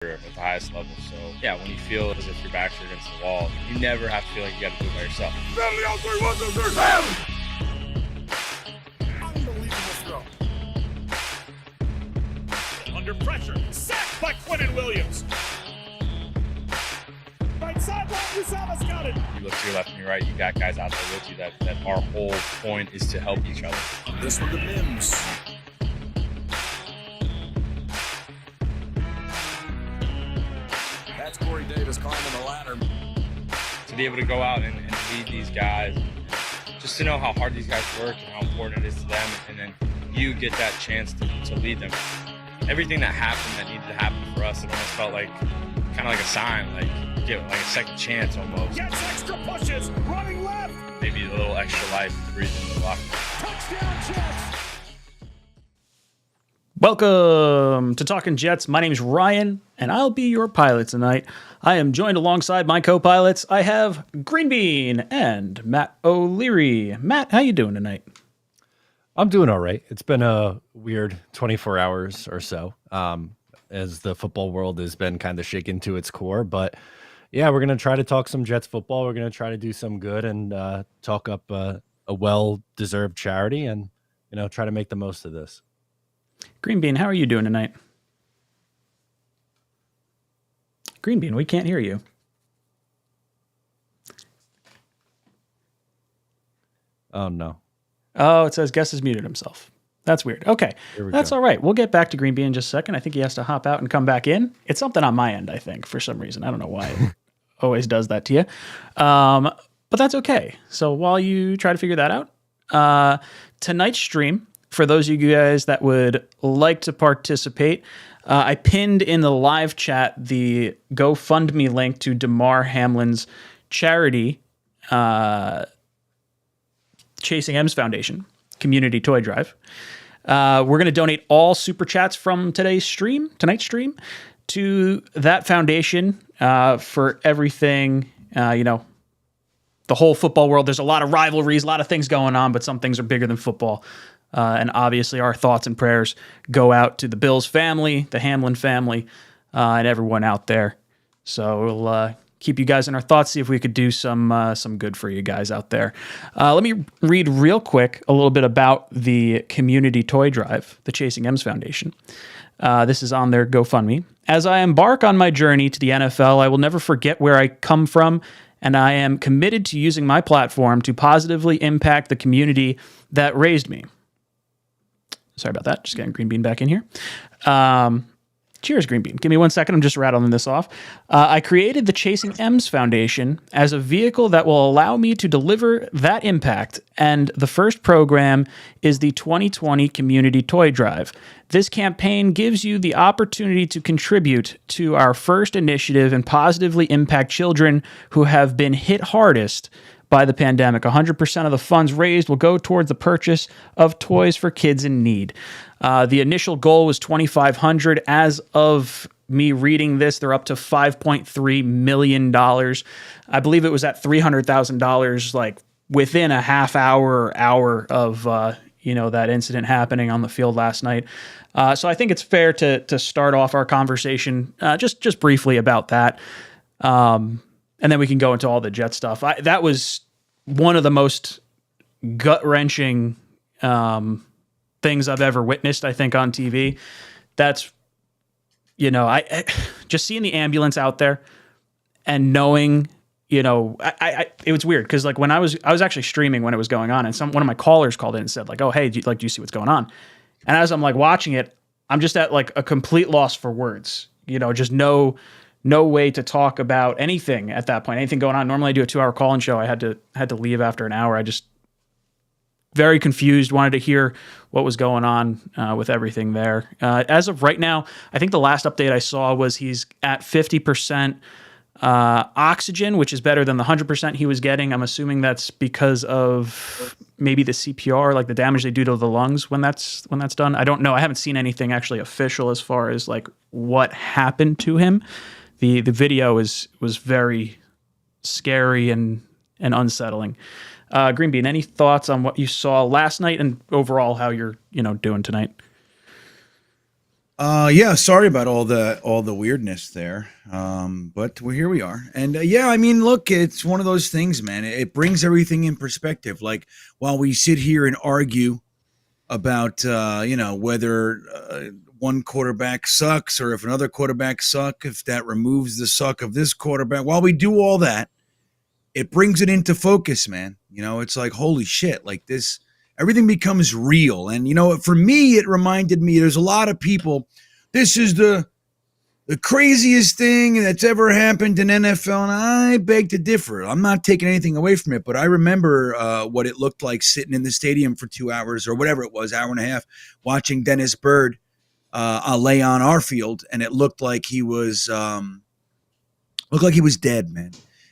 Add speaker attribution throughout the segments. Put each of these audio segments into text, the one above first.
Speaker 1: at the highest level. So yeah, when you feel as if your backs are against the wall, you never have to feel like you got to do it by yourself.
Speaker 2: Unbelievable throw. Under pressure, sacked by Quinnen Williams. Right sideline, Uzomah's got it.
Speaker 1: You look to your left and your right, you got guys out there with you that our whole point is to help each other.
Speaker 2: This one to Mims. That's Corey Davis climbing the ladder.
Speaker 1: To be able to go out and lead these guys, just to know how hard these guys work and how important it is to them, and then you get that chance to lead them. Everything that happened that needed to happen for us, it almost felt like kind of like a sign, like you get like a second chance almost.
Speaker 2: Gets extra pushes, running left.
Speaker 1: Maybe a little extra life breathing in the locker room.
Speaker 2: Touchdown Jets.
Speaker 3: Welcome to Talkin' Jets. My name's Ryan, and I'll be your pilot tonight. I am joined alongside my co-pilots. I have Green Bean and Matt O'Leary. Matt, how you doing tonight?
Speaker 4: I'm doing all right. It's been a weird 24 hours or so as the football world has been kind of shaken to its core. But yeah, we're going to try to talk some Jets football. We're going to try to do some good and talk up a well-deserved charity and, try to make the most of this.
Speaker 3: Green Bean, how are you doing tonight? Green Bean, we can't hear you.
Speaker 4: Oh, no.
Speaker 3: Oh, it says guest has muted himself. That's weird. Okay, that's all right. We'll get back to Green Bean in just a second. I think he has to hop out and come back in. It's something on my end, I think, for some reason. I don't know why it always does that to you. But that's okay. So while you try to figure that out, tonight's stream, for those of you guys that would like to participate, I pinned in the live chat the GoFundMe link to Damar Hamlin's charity, 𝐒𝐮𝐬𝐜𝐫𝐲 Foundation Community Toy Drive. We're going to donate all super chats from tonight's stream, to that foundation for everything, the whole football world. There's a lot of rivalries, a lot of things going on, but some things are bigger than football. And obviously our thoughts and prayers go out to the Bills family, the Hamlin family, and everyone out there. So we'll keep you guys in our thoughts, see if we could do some good for you guys out there. Let me read real quick a little bit about the Community Toy Drive, the 𝐒𝐮𝐬𝐫𝐲 Foundation. This is on their GoFundMe. As I embark on my journey to the NFL, I will never forget where I come from, and I am committed to using my platform to positively impact the community that raised me. Sorry about that. Just getting Green Bean back in here. Cheers, Green Bean. Give me 1 second. I'm just rattling this off. I created the 𝐒𝐮𝐬𝐫𝐲 Foundation as a vehicle that will allow me to deliver that impact, and the first program is the 2020 Community Toy Drive. This campaign gives you the opportunity to contribute to our first initiative and positively impact children who have been hit hardest by the pandemic. 100% of the funds raised will go towards the purchase of toys for kids in need. The initial goal was $2,500. As of me reading this, they're up to $5.3 million. I believe it was at $300,000, like within a half hour or hour of that incident happening on the field last night. So I think it's fair to start off our conversation just briefly about that. And then we can go into all the Jet stuff. That was one of the most gut-wrenching things I've ever witnessed, I think, on TV. That's, I just seeing the ambulance out there and knowing, it was weird because like when I was actually streaming when it was going on, and one of my callers called in and said like, "Oh, hey, do you see what's going on?" And as I'm like watching it, I'm just at like a complete loss for words. Just no way to talk about anything at that point, anything going on. Normally I do a 2-hour call-in show. I had to leave after an hour. I just very confused, wanted to hear what was going on with everything there. As of right now, I think the last update I saw was he's at 50% oxygen, which is better than the 100% he was getting. I'm assuming that's because of maybe the CPR, like the damage they do to the lungs when that's done. I don't know. I haven't seen anything actually official as far as like what happened to him. The video was very scary and unsettling. Green Bean, any thoughts on what you saw last night and overall how you're doing tonight?
Speaker 5: Yeah, sorry about all the weirdness there. But here we are. And yeah, I mean, look, it's one of those things, man. It brings everything in perspective. Like while we sit here and argue about whether one quarterback sucks or if another quarterback sucks, if that removes the suck of this quarterback, while we do all that, it brings it into focus, man. It's like, holy shit, like this, everything becomes real. And for me, it reminded me there's a lot of people, this is the craziest thing that's ever happened in NFL, and I beg to differ. I'm not taking anything away from it, but I remember what it looked like sitting in the stadium for 2 hours or whatever it was, hour and a half, watching Dennis Byrd lay on our field, and it looked like he was dead, man.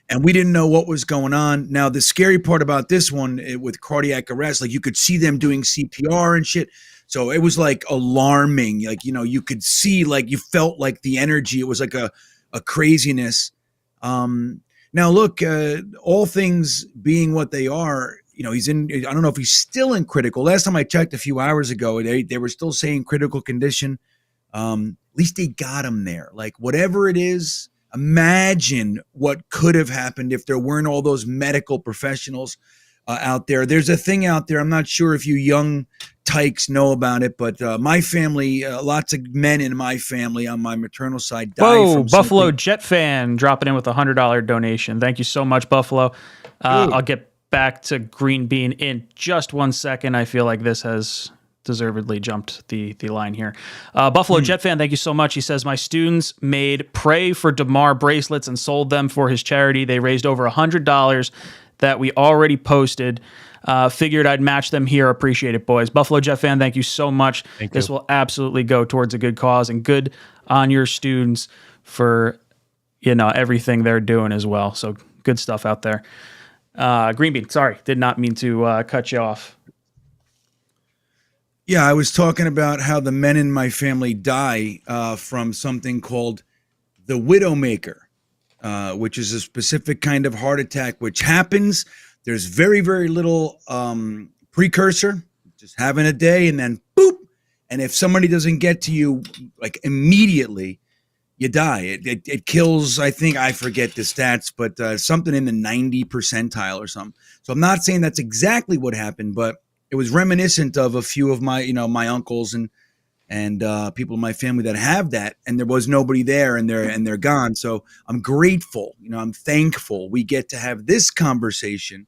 Speaker 5: And we didn't know what was going on. Now, the scary part about this one with cardiac arrest, like you could see them doing CPR and shit. So it was like alarming. Like, you could see, like you felt like the energy. It was like a craziness. Now, look, all things being what they are, he's in, I don't know if he's still in critical. Last time I checked a few hours ago, they were still saying critical condition. At least they got him there. Like whatever it is, imagine what could have happened if there weren't all those medical professionals out there. There's a thing out there. I'm not sure if you young tykes know about it, but my family, lots of men in my family on my maternal side died from
Speaker 3: Buffalo
Speaker 5: something.
Speaker 3: Jet fan dropping in with a $100 donation. Thank you so much, Buffalo. I'll get back to Green Bean in just 1 second. I feel like this has deservedly jumped the line here. Buffalo Jet fan, thank you so much. He says, my students made Pray for Damar bracelets and sold them for his charity. They raised over $100 that we already posted. Figured I'd match them here. Appreciate it, boys. Buffalo Jet fan, thank you so much. This will absolutely go towards a good cause, and good on your students for everything they're doing as well. So good stuff out there. Green Bean, sorry, did not mean to cut you off.
Speaker 5: Yeah, I was talking about how the men in my family die from something called the Widowmaker, which is a specific kind of heart attack, which happens. There's very, very little precursor, just having a day and then boop. And if somebody doesn't get to you like immediately, you die. It kills, I think, I forget the stats, but something in the 90 percentile or something. So I'm not saying that's exactly what happened, but it was reminiscent of a few of my, my uncles and people in my family that have that, and there was nobody there, and they're gone. So I'm grateful, I'm thankful we get to have this conversation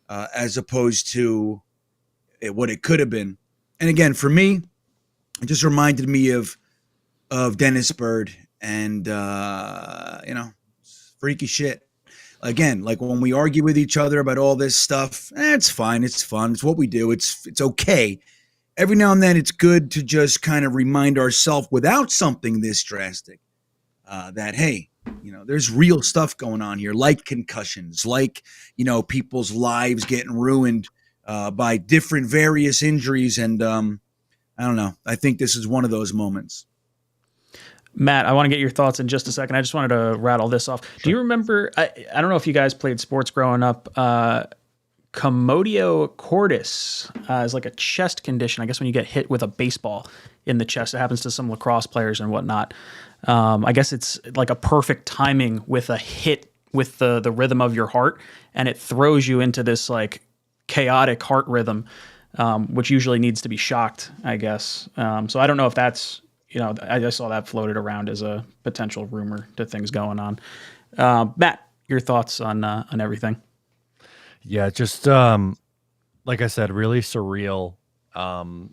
Speaker 5: as opposed to what it could have been. And again, for me, it just reminded me of Dennis Byrd, and freaky shit. Again, like when we argue with each other about all this stuff, it's fine. It's fun. It's what we do. It's okay. Every now and then it's good to just kind of remind ourselves without something this drastic that, hey, there's real stuff going on here, like concussions, like, people's lives getting ruined by different various injuries. And I don't know. I think this is one of those moments.
Speaker 3: Matt, I want to get your thoughts in just a second. I just wanted to rattle this off. Sure. Do you remember, I don't know if you guys played sports growing up, 𝐒𝐿𝐫𝐞𝐞𝐳 cordis is like a chest condition. I guess when you get hit with a baseball in the chest, it happens to some lacrosse players and whatnot. I guess it's like a perfect timing with a hit with the rhythm of your heart, and it throws you into this like chaotic heart rhythm, which usually needs to be shocked, I guess. So I don't know if that's, I just saw that floated around as a potential rumor to things going on. Matt, your thoughts on everything?
Speaker 4: Yeah, just like I said, really surreal. The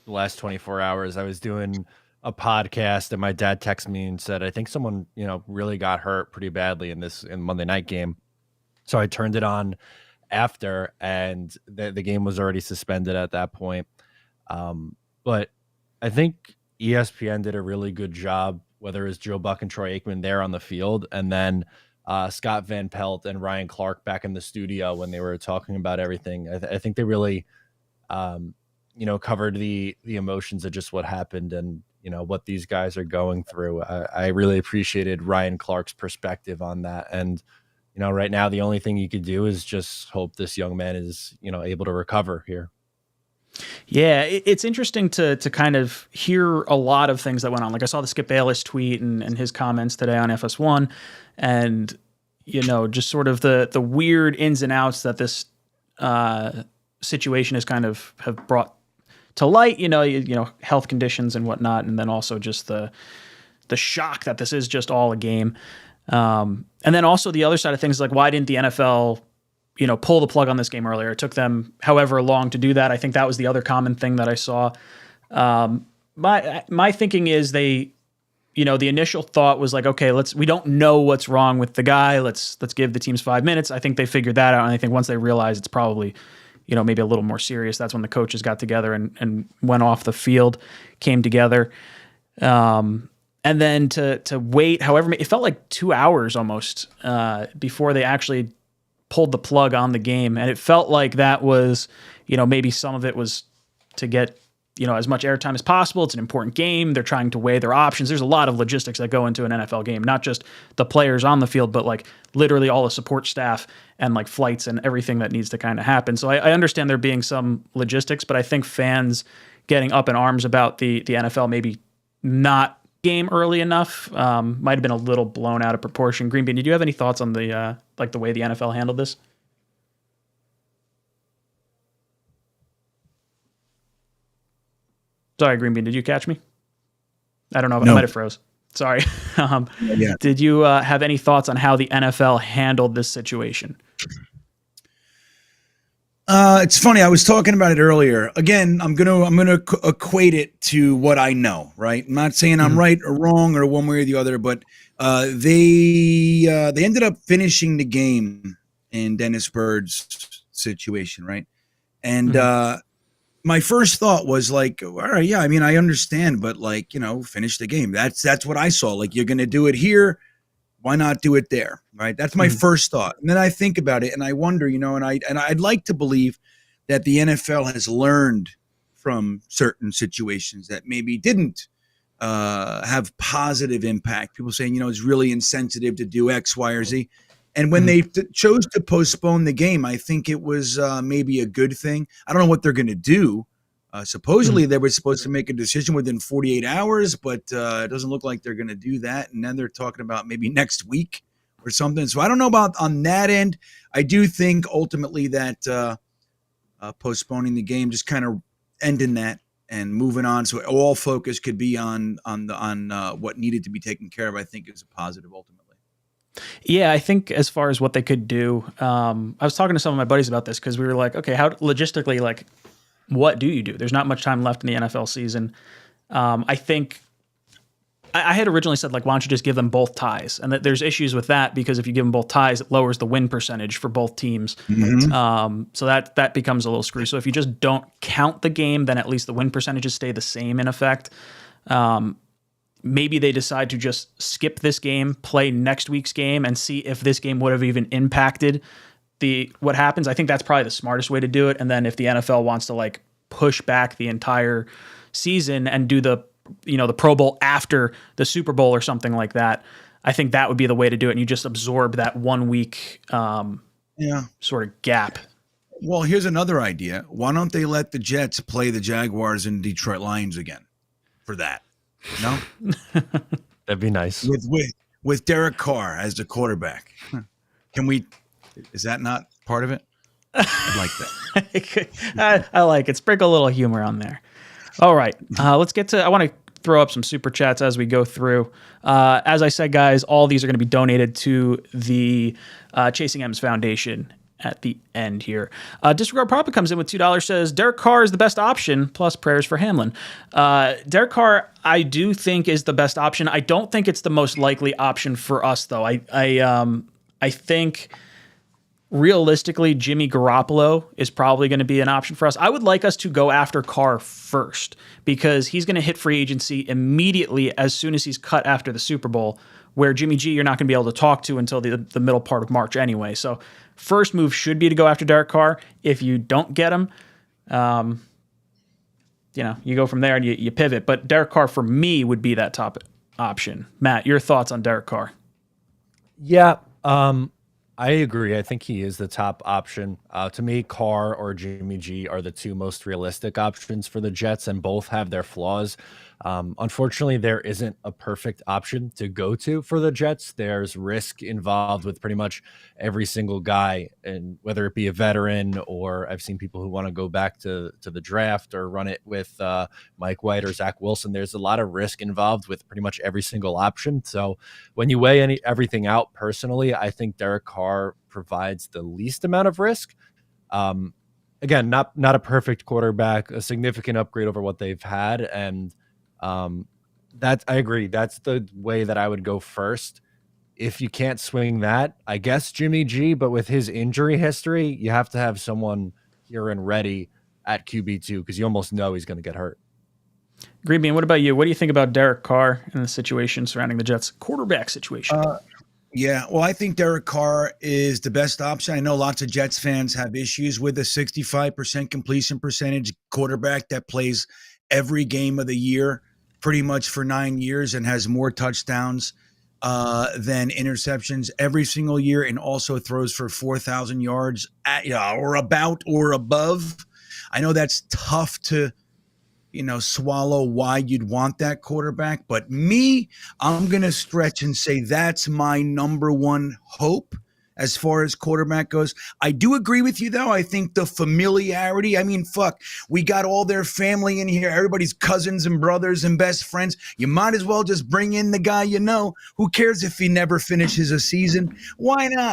Speaker 4: last 24 hours, I was doing a podcast, and my dad texted me and said, "I think someone, really got hurt pretty badly in Monday night game." So I turned it on after, and the game was already suspended at that point. But I think ESPN did a really good job, whether it's Joe Buck and Troy Aikman there on the field, and then Scott Van Pelt and Ryan Clark back in the studio when they were talking about everything. I think they really, covered the emotions of just what happened and, what these guys are going through. I really appreciated Ryan Clark's perspective on that. And, right now, the only thing you could do is just hope this young man is, able to recover here.
Speaker 3: Yeah, it's interesting to kind of hear a lot of things that went on. Like I saw the Skip Bayless tweet and his comments today on FS1, and just sort of the weird ins and outs that this situation has kind of have brought to light. Health conditions and whatnot, and then also just the shock that this is just all a game. And then also the other side of things, like why didn't the NFL pull the plug on this game earlier? It took them however long to do that. I think that was the other common thing that I saw. My thinking is the initial thought was like, okay, we don't know what's wrong with the guy. Let's give the teams 5 minutes. I think they figured that out. And I think once they realized it's probably, maybe a little more serious, that's when the coaches got together and went off the field, came together. And then to wait, however, it felt like 2 hours almost before they actually pulled the plug on the game. And it felt like that was, maybe some of it was to get, as much airtime as possible. It's an important game. They're trying to weigh their options. There's a lot of logistics that go into an NFL game, not just the players on the field, but like literally all the support staff and like flights and everything that needs to kind of happen. So I understand there being some logistics, but I think fans getting up in arms about the NFL maybe not game early enough might have been a little blown out of proportion. Greenbean, did you have any thoughts on the the way the NFL handled this? Sorry, Greenbean, did you catch me? I don't know.
Speaker 5: No.
Speaker 3: I might have froze. Sorry.
Speaker 5: Yeah.
Speaker 3: Did you have any thoughts on how the NFL handled this situation?
Speaker 5: It's funny. I was talking about it earlier. Again, I'm gonna equate it to what I know. Right. I'm not saying I'm right or wrong or one way or the other, but they ended up finishing the game in Dennis Bird's situation, right? And my first thought was like, all right, yeah, I mean, I understand, but like, finish the game. That's what I saw. Like, you're gonna do it here. Why not do it there? Right. That's my first thought. And then I think about it and I wonder, and I'd like to believe that the NFL has learned from certain situations that maybe didn't have positive impact. People saying, it's really insensitive to do X, Y, or Z. And when they chose to postpone the game, I think it was maybe a good thing. I don't know what they're going to do. Supposedly they were supposed to make a decision within 48 hours, but it doesn't look like they're going to do that. And then they're talking about maybe next week or something. So I don't know about on that end. I do think ultimately that postponing the game, just kind of ending that and moving on, so all focus could be on what needed to be taken care of, I think is a positive ultimately.
Speaker 3: Yeah, I think as far as what they could do, I was talking to some of my buddies about this because we were like, okay, how logistically, like, what do you do? There's not much time left in the NFL season. I think I had originally said, like, why don't you just give them both ties? And that there's issues with that because if you give them both ties, it lowers the win percentage for both teams. So that becomes a little screwy. So if you just don't count the game, then at least the win percentages stay the same in effect. Maybe they decide to just skip this game, play next week's game, and see if this game would have even impacted what happens. I think that's probably the smartest way to do it. And then if the NFL wants to like push back the entire season and do the Pro Bowl after the Super Bowl or something like that, I think that would be the way to do it. And you just absorb that 1 week sort of gap.
Speaker 5: Well, here's another idea. Why don't they let the Jets play the Jaguars and Detroit Lions again for that? No?
Speaker 4: That'd be nice.
Speaker 5: With Derek Carr as the quarterback. Is that not part of it? I'd like that.
Speaker 3: I like it. Sprinkle a little humor on there. All right. Let's get to, I want to throw up some super chats as we go through. As I said, guys, all these are going to be donated to the Chasing M's Foundation at the end here. Disregard Prophet comes in with $2, says Derek Carr is the best option, plus prayers for Hamlin. Derek Carr, I do think is the best option. I don't think it's the most likely option for us, though. I think realistically, Jimmy Garoppolo is probably going to be an option for us. I would like us to go after Carr first because he's going to hit free agency immediately as soon as he's cut after the Super Bowl, where Jimmy G you're not going to be able to talk to until the middle part of March anyway. So first move should be to go after Derek Carr. If you don't get him, you go from there and you pivot. But Derek Carr for me would be that top option. Matt, your thoughts on Derek Carr?
Speaker 4: Yeah. I agree. I think he is the top option. To me, Carr or Jimmy G are the two most realistic options for the Jets, and both have their flaws. Unfortunately, there isn't a perfect option to go to for the Jets. There's risk involved with pretty much every single guy, and whether it be a veteran or I've seen people who want to go back to the draft or run it with Mike White or Zach Wilson. There's a lot of risk involved with pretty much every single option. So when you weigh everything out, personally, I think Derek Carr provides the least amount of risk. Again, not a perfect quarterback, a significant upgrade over what they've had, and that I agree. That's the way that I would go first. If you can't swing that, I guess Jimmy G, but with his injury history, you have to have someone here and ready at QB2 because you almost know he's going to get hurt.
Speaker 3: Green Bean, what about you? What do you think about Derek Carr and the situation surrounding the Jets quarterback situation?
Speaker 5: Yeah, well, I think Derek Carr is the best option. I know lots of Jets fans have issues with a 65% completion percentage quarterback that plays every game of the year pretty much for 9 years and has more touchdowns than interceptions every single year, and also throws for 4,000 yards or about or above. I know that's tough to swallow why you'd want that quarterback. But I'm going to stretch and say that's my number one hope as far as quarterback goes. I do agree with you, though. I think the familiarity, we got all their family in here. Everybody's cousins and brothers and best friends. You might as well just bring in the guy you know. Who cares if he never finishes a season? Why not?